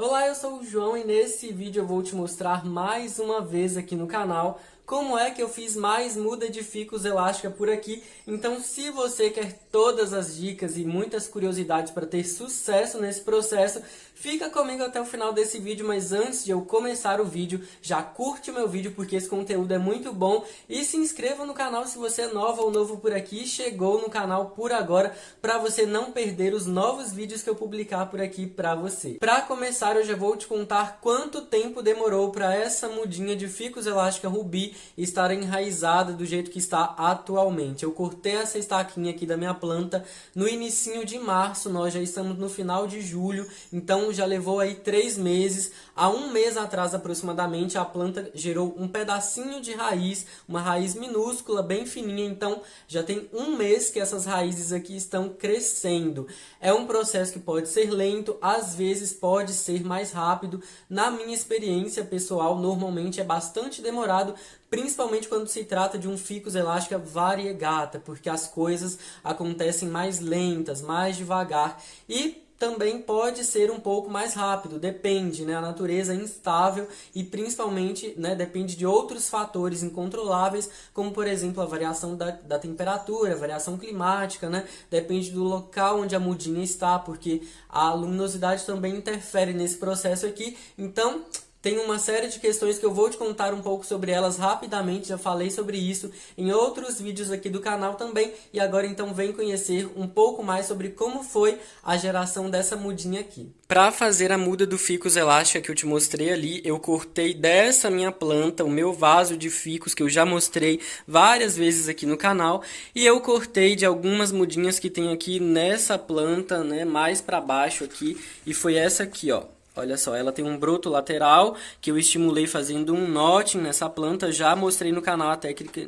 Olá, eu sou o João e nesse vídeo eu vou te mostrar mais uma vez aqui no canal como é que eu fiz mais muda de ficus elástica por aqui. Então, se você quer todas as dicas e muitas curiosidades para ter sucesso nesse processo, fica comigo até o final desse vídeo. Mas antes de eu começar o vídeo, já curte o meu vídeo porque esse conteúdo é muito bom e se inscreva no canal se você é nova ou novo por aqui e chegou no canal por agora, para você não perder os novos vídeos que eu publicar por aqui para você. Para começar, eu já vou te contar quanto tempo demorou para essa mudinha de ficus elástica rubi estar enraizada do jeito que está atualmente. Eu cortei essa estaquinha aqui da minha planta no inicinho de março, nós já estamos no final de julho, então já levou aí 3 meses. Há um mês atrás aproximadamente a planta gerou um pedacinho de raiz, uma raiz minúscula, bem fininha, então já tem um mês que essas raízes aqui estão crescendo. É um processo que pode ser lento, às vezes pode ser mais rápido. Na minha experiência pessoal, normalmente é bastante demorado, principalmente quando se trata de um ficus elástica variegata, porque as coisas acontecem mais lentas, mais devagar, e também pode ser um pouco mais rápido, depende, né? A natureza é instável e principalmente, né, depende de outros fatores incontroláveis, como por exemplo a variação da temperatura, a variação climática, né? Depende do local onde a mudinha está, porque a luminosidade também interfere nesse processo aqui. Então, tem uma série de questões que eu vou te contar um pouco sobre elas rapidamente, já falei sobre isso em outros vídeos aqui do canal também, e agora então vem conhecer um pouco mais sobre como foi a geração dessa mudinha aqui. Para fazer a muda do ficus elástica que eu te mostrei ali, eu cortei dessa minha planta, o meu vaso de ficus que eu já mostrei várias vezes aqui no canal, e eu cortei de algumas mudinhas que tem aqui nessa planta, né, mais para baixo aqui, e foi essa aqui, ó. Olha só, ela tem um broto lateral que eu estimulei fazendo um notching nessa planta. Já mostrei no canal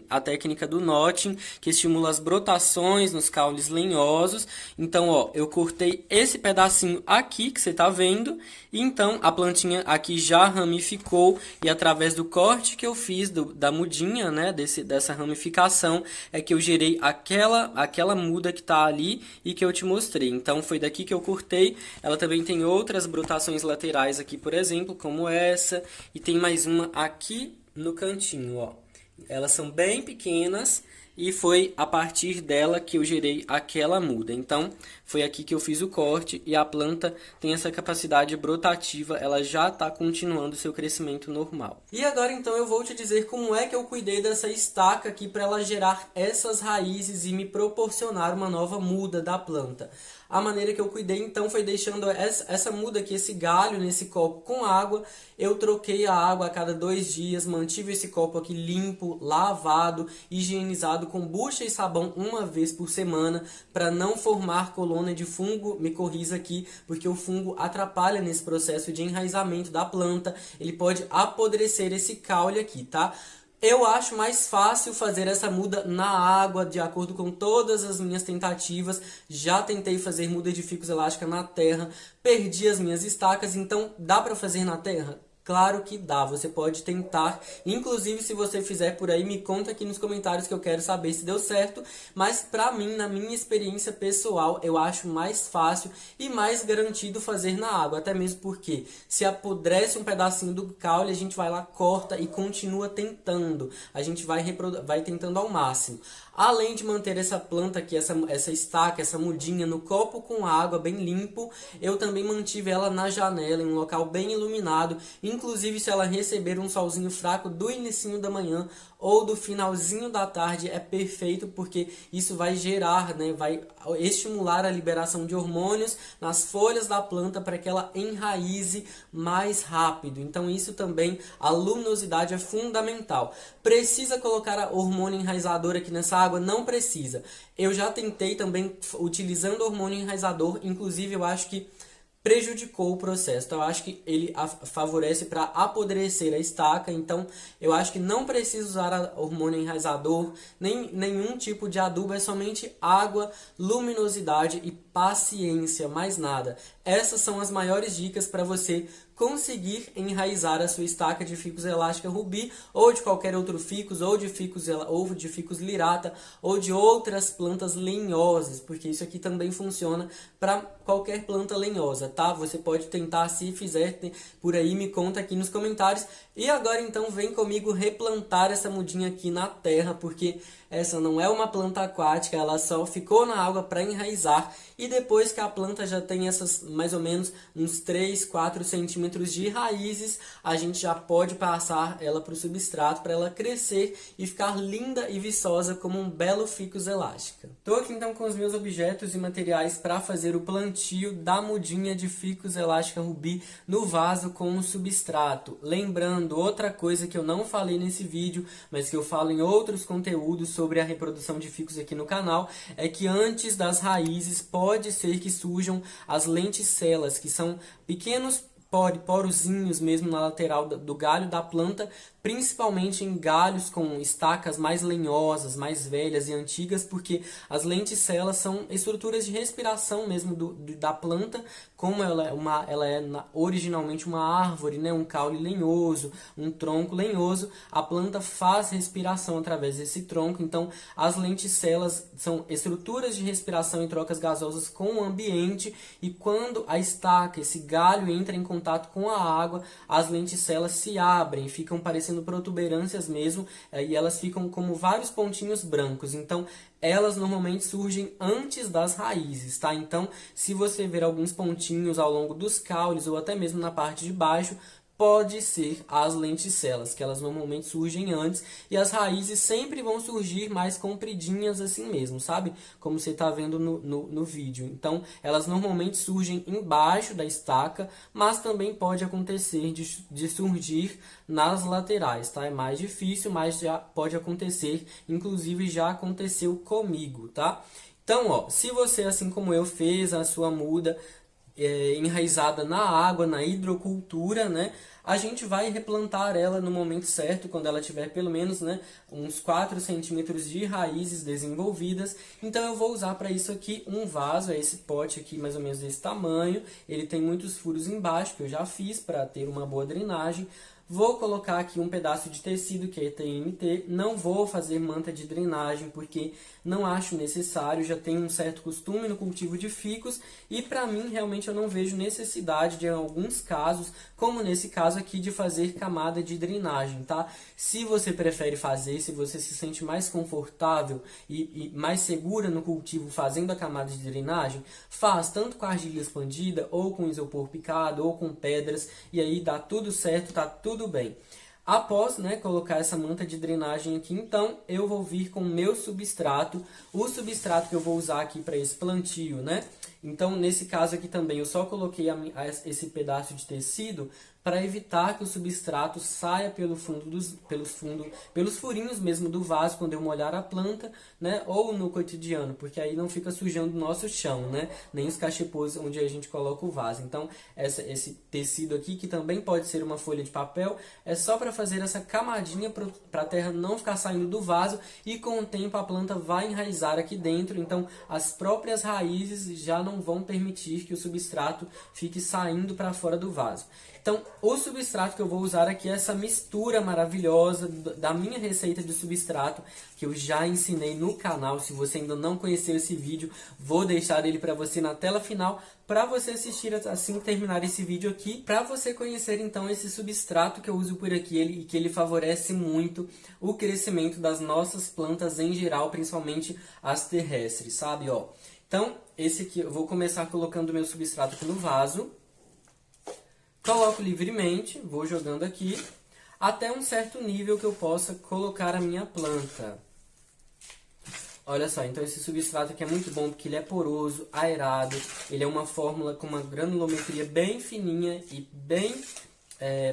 a técnica do notching, que estimula as brotações nos caules lenhosos. Então, ó, eu cortei esse pedacinho aqui que você tá vendo. E então, a plantinha aqui já ramificou. E através do corte que eu fiz da mudinha, né, dessa ramificação, é que eu gerei aquela muda que tá ali e que eu te mostrei. Então, foi daqui que eu cortei. Ela também tem outras brotações laterais aqui, por exemplo, como essa, e tem mais uma aqui no cantinho, ó. Elas são bem pequenas e foi a partir dela que eu gerei aquela muda. Então, foi aqui que eu fiz o corte e a planta tem essa capacidade brotativa, ela já está continuando seu crescimento normal. E agora então eu vou te dizer como é que eu cuidei dessa estaca aqui para ela gerar essas raízes e me proporcionar uma nova muda da planta. A maneira que eu cuidei então foi deixando essa muda aqui, esse galho nesse copo com água. Eu troquei a água a cada 2 dias, mantive esse copo aqui limpo, lavado, higienizado com bucha e sabão uma vez por semana para não formar colônia de fungo. Me corrija aqui, porque o fungo atrapalha nesse processo de enraizamento da planta. Ele pode apodrecer esse caule aqui, tá? Eu acho mais fácil fazer essa muda na água, de acordo com todas as minhas tentativas. Já tentei fazer muda de ficus elástica na terra, perdi as minhas estacas, então dá para fazer na terra? Claro que dá, você pode tentar, inclusive se você fizer por aí, me conta aqui nos comentários que eu quero saber se deu certo, mas pra mim, na minha experiência pessoal, eu acho mais fácil e mais garantido fazer na água, até mesmo porque se apodrece um pedacinho do caule, a gente vai lá, corta e continua tentando, a gente vai tentando ao máximo. Além de manter essa planta aqui, essa estaca, essa mudinha no copo com água bem limpo, eu também mantive ela na janela, em um local bem iluminado. Inclusive, se ela receber um solzinho fraco do inicinho da manhã ou do finalzinho da tarde, é perfeito, porque isso vai gerar, né, vai estimular a liberação de hormônios nas folhas da planta para que ela enraize mais rápido. Então, isso também, a luminosidade é fundamental. Precisa colocar hormônio enraizador aqui nessa água? Não precisa. Eu já tentei também utilizando hormônio enraizador, inclusive eu acho que prejudicou o processo. Então, eu acho que ele favorece para apodrecer a estaca. Então, eu acho que não precisa usar hormônio enraizador, nem nenhum tipo de adubo, é somente água, luminosidade e paciência, mais nada. Essas são as maiores dicas para você conseguir enraizar a sua estaca de ficus elástica rubi, ou de qualquer outro ficus, ou de ficus lirata, ou de outras plantas lenhosas, porque isso aqui também funciona para qualquer planta lenhosa, tá? Você pode tentar, se fizer por aí, me conta aqui nos comentários. E agora então vem comigo replantar essa mudinha aqui na terra, porque essa não é uma planta aquática, ela só ficou na água para enraizar. E depois que a planta já tem essas mais ou menos uns 3, 4 centímetros de raízes, a gente já pode passar ela para o substrato para ela crescer e ficar linda e viçosa como um belo ficus elástica. Estou aqui então com os meus objetos e materiais para fazer o plantio da mudinha de ficus elástica rubi no vaso com o substrato. Lembrando, outra coisa que eu não falei nesse vídeo, mas que eu falo em outros conteúdos sobre a reprodução de ficus aqui no canal, é que antes das raízes pode ser que surjam as lenticelas, que são pequenos porozinhos mesmo na lateral do galho da planta, principalmente em galhos com estacas mais lenhosas, mais velhas e antigas, porque as lenticelas são estruturas de respiração mesmo da planta, como ela é originalmente uma árvore, né, um caule lenhoso, um tronco lenhoso, a planta faz respiração através desse tronco, então as lenticelas são estruturas de respiração em trocas gasosas com o ambiente, e quando a estaca, esse galho, entra em contato com a água, as lenticelas se abrem, ficam parecendo protuberâncias mesmo, e elas ficam como vários pontinhos brancos. Então elas normalmente surgem antes das raízes, tá? Então se você ver alguns pontinhos ao longo dos caules ou até mesmo na parte de baixo, pode ser as lenticelas, que elas normalmente surgem antes, e as raízes sempre vão surgir mais compridinhas assim mesmo, sabe? Como você está vendo no vídeo. Então, elas normalmente surgem embaixo da estaca, mas também pode acontecer de surgir nas laterais, tá? É mais difícil, mas já pode acontecer, inclusive já aconteceu comigo, tá? Então, ó, se você, assim como eu, fez a sua muda enraizada na água, na hidrocultura, né? A gente vai replantar ela no momento certo, quando ela tiver pelo menos, né, uns 4 centímetros de raízes desenvolvidas. Então eu vou usar para isso aqui um vaso, é esse pote aqui mais ou menos desse tamanho. Ele tem muitos furos embaixo, que eu já fiz para ter uma boa drenagem. Vou colocar aqui um pedaço de tecido, que é TNT. Não vou fazer manta de drenagem, porque não acho necessário. Já tenho um certo costume no cultivo de ficus. E para mim, realmente, eu não vejo necessidade de, em alguns casos, como nesse caso aqui, de fazer camada de drenagem, tá? Se você prefere fazer, se você se sente mais confortável e mais segura no cultivo fazendo a camada de drenagem, faz tanto com argila expandida, ou com isopor picado, ou com pedras. E aí dá tudo certo, tá tudo bem. Após, né, colocar essa manta de drenagem aqui, então eu vou vir com o meu substrato, o substrato que eu vou usar aqui para esse plantio, né? Então, nesse caso aqui também, eu só coloquei esse pedaço de tecido para evitar que o substrato saia pelos furinhos mesmo do vaso quando eu molhar a planta, né? Ou no cotidiano, porque aí não fica sujando o nosso chão, né? Nem os cachepôs onde a gente coloca o vaso. Então, esse tecido aqui, que também pode ser uma folha de papel, é só para fazer essa camadinha para a terra não ficar saindo do vaso, e com o tempo a planta vai enraizar aqui dentro, então as próprias raízes já não vão permitir que o substrato fique saindo para fora do vaso. Então, o substrato que eu vou usar aqui é essa mistura maravilhosa da minha receita de substrato, que eu já ensinei no canal. Se você ainda não conheceu esse vídeo, vou deixar ele para você na tela final, para você assistir assim que terminar esse vídeo aqui, para você conhecer então esse substrato que eu uso por aqui, e que ele favorece muito o crescimento das nossas plantas em geral, principalmente as terrestres, sabe? Ó. Então, esse aqui, eu vou começar colocando o meu substrato aqui no vaso. Coloco livremente, vou jogando aqui, até um certo nível que eu possa colocar a minha planta. Olha só, então esse substrato aqui é muito bom porque ele é poroso, aerado, ele é uma fórmula com uma granulometria bem fininha e bem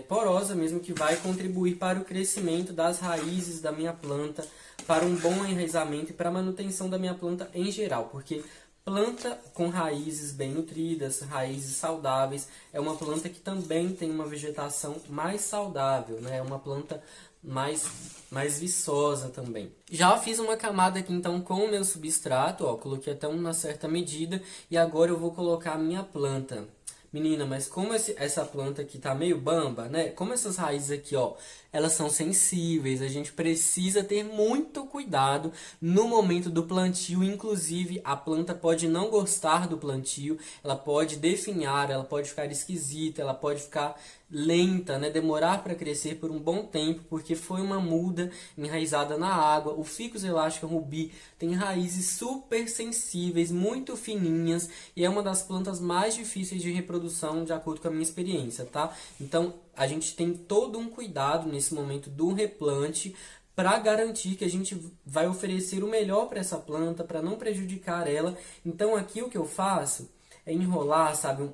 porosa mesmo, que vai contribuir para o crescimento das raízes da minha planta, para um bom enraizamento e para a manutenção da minha planta em geral, porque Planta com raízes bem nutridas, raízes saudáveis, é uma planta que também tem uma vegetação mais saudável, né? É uma planta mais viçosa também. Já fiz uma camada aqui então com o meu substrato, ó, coloquei até uma certa medida e agora eu vou colocar a minha planta. Menina, mas como essa planta aqui tá meio bamba, né? Como essas raízes aqui, ó, elas são sensíveis, a gente precisa ter muito cuidado no momento do plantio. Inclusive, a planta pode não gostar do plantio, ela pode definhar, ela pode ficar esquisita, ela pode ficar lenta, né? Demorar para crescer por um bom tempo, porque foi uma muda enraizada na água. O Ficus elastica rubi tem raízes super sensíveis, muito fininhas, e é uma das plantas mais difíceis de reprodução, de acordo com a minha experiência, tá? Então, a gente tem todo um cuidado nesse momento do replante para garantir que a gente vai oferecer o melhor para essa planta, para não prejudicar ela. Então, aqui o que eu faço é enrolar, sabe,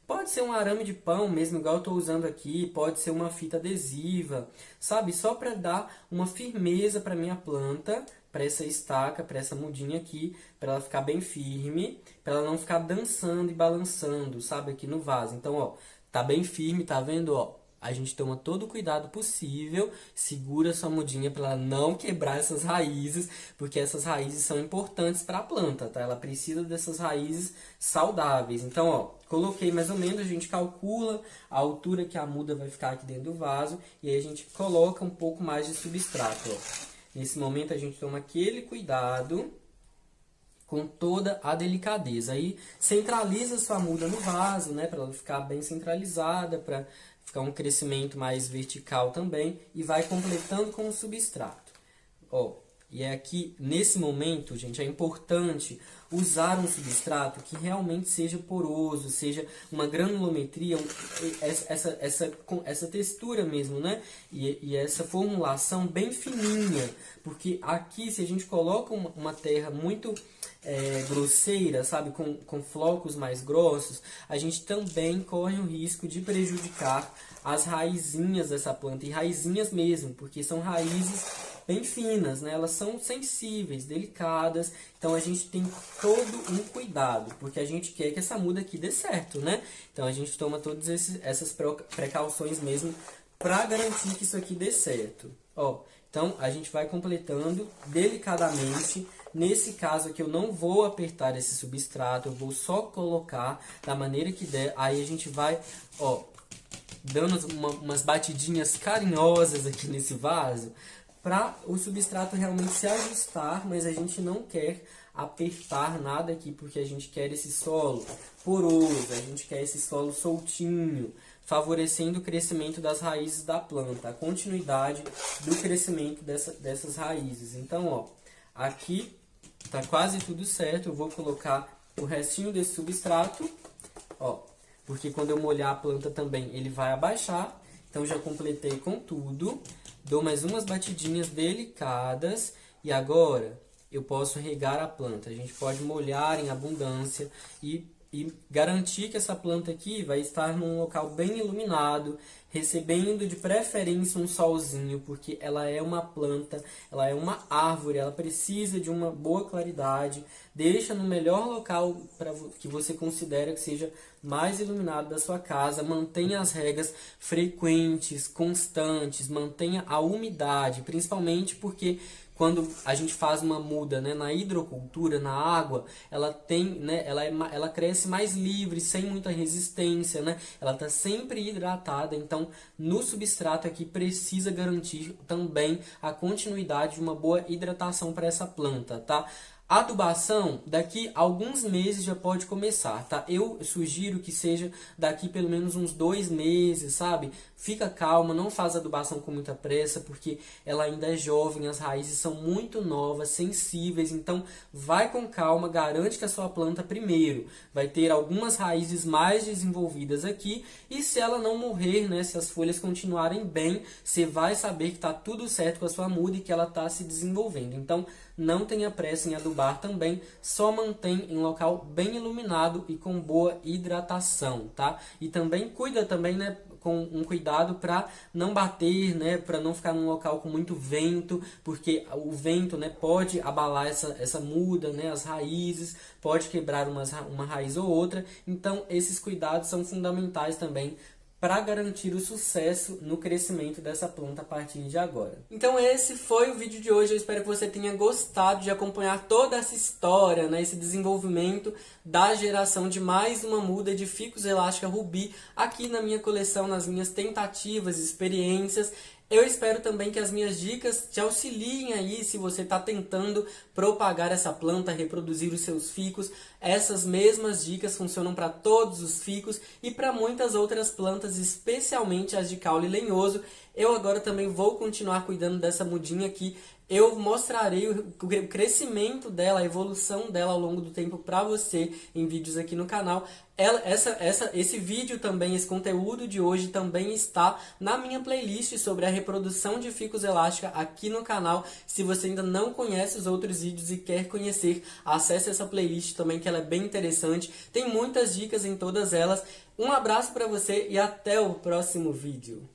pode ser um arame de pão mesmo, igual eu estou usando aqui, pode ser uma fita adesiva, sabe, só para dar uma firmeza para minha planta, para essa estaca, para essa mudinha aqui, para ela ficar bem firme, para ela não ficar dançando e balançando, sabe, aqui no vaso. Então, ó, tá bem firme, tá vendo, ó? A gente toma todo o cuidado possível, segura sua mudinha para ela não quebrar essas raízes, porque essas raízes são importantes para a planta, tá? Ela precisa dessas raízes saudáveis. Então, ó, coloquei mais ou menos, a gente calcula a altura que a muda vai ficar aqui dentro do vaso e aí a gente coloca um pouco mais de substrato, ó. Nesse momento a gente toma aquele cuidado com toda a delicadeza. Aí centraliza sua muda no vaso, né, para ela ficar bem centralizada, para ficar um crescimento mais vertical também, e vai completando com o substrato. Ó, e é aqui, nesse momento, gente, é importante usar um substrato que realmente seja poroso, seja uma granulometria, essa textura mesmo, né? E essa formulação bem fininha, porque aqui, se a gente coloca uma terra muito grosseira, sabe, com flocos mais grossos, a gente também corre o risco de prejudicar as raizinhas dessa planta, e raizinhas mesmo, porque são raízes bem finas, né? Elas são sensíveis, delicadas, então a gente tem todo um cuidado, porque a gente quer que essa muda aqui dê certo, né? Então a gente toma todas essas precauções mesmo para garantir que isso aqui dê certo. Ó, então a gente vai completando delicadamente. Nesse caso aqui eu não vou apertar esse substrato, eu vou só colocar da maneira que der. Aí a gente vai, ó, dando umas batidinhas carinhosas aqui nesse vaso, para o substrato realmente se ajustar, mas a gente não quer apertar nada aqui, porque a gente quer esse solo poroso, a gente quer esse solo soltinho, favorecendo o crescimento das raízes da planta, a continuidade do crescimento dessas raízes. Então, ó, aqui tá quase tudo certo, eu vou colocar o restinho desse substrato, ó, porque quando eu molhar a planta também ele vai abaixar. Então já completei com tudo, dou mais umas batidinhas delicadas e agora eu posso regar a planta. A gente pode molhar em abundância e garantir que essa planta aqui vai estar num local bem iluminado, recebendo de preferência um solzinho, porque ela é uma planta, ela é uma árvore, ela precisa de uma boa claridade. Deixa no melhor local que você considera que seja mais iluminado da sua casa. Mantenha as regas frequentes, constantes, mantenha a umidade, principalmente porque quando a gente faz uma muda, né, na hidrocultura, na água, ela tem, né, ela cresce mais livre, sem muita resistência, né? Ela está sempre hidratada, então no substrato aqui precisa garantir também a continuidade de uma boa hidratação para essa planta, tá? A adubação, daqui a alguns meses já pode começar, tá? Eu sugiro que seja daqui pelo menos uns 2 meses, sabe? Fica calma, não faz adubação com muita pressa, porque ela ainda é jovem, as raízes são muito novas, sensíveis, então vai com calma, garante que a sua planta primeiro vai ter algumas raízes mais desenvolvidas aqui, e se ela não morrer, né, se as folhas continuarem bem, você vai saber que está tudo certo com a sua muda e que ela está se desenvolvendo. Então, não tenha pressa em adubar também, só mantém em local bem iluminado e com boa hidratação, tá? E também cuida também, né, com um cuidado para não bater, né, para não ficar num local com muito vento, porque o vento, né, pode abalar essa muda, né, as raízes, pode quebrar uma raiz ou outra. Então, esses cuidados são fundamentais também para garantir o sucesso no crescimento dessa planta a partir de agora. Então esse foi o vídeo de hoje, eu espero que você tenha gostado de acompanhar toda essa história, né, esse desenvolvimento da geração de mais uma muda de Ficus elástica rubi aqui na minha coleção, nas minhas tentativas, experiências. Eu espero também que as minhas dicas te auxiliem aí se você está tentando propagar essa planta, reproduzir os seus ficus. Essas mesmas dicas funcionam para todos os ficus e para muitas outras plantas, especialmente as de caule lenhoso. Eu agora também vou continuar cuidando dessa mudinha aqui. Eu mostrarei o crescimento dela, a evolução dela ao longo do tempo para você em vídeos aqui no canal. Esse vídeo também, esse conteúdo de hoje também está na minha playlist sobre a reprodução de Ficus elástica aqui no canal. Se você ainda não conhece os outros vídeos e quer conhecer, acesse essa playlist também, que ela é bem interessante. Tem muitas dicas em todas elas. Um abraço para você e até o próximo vídeo.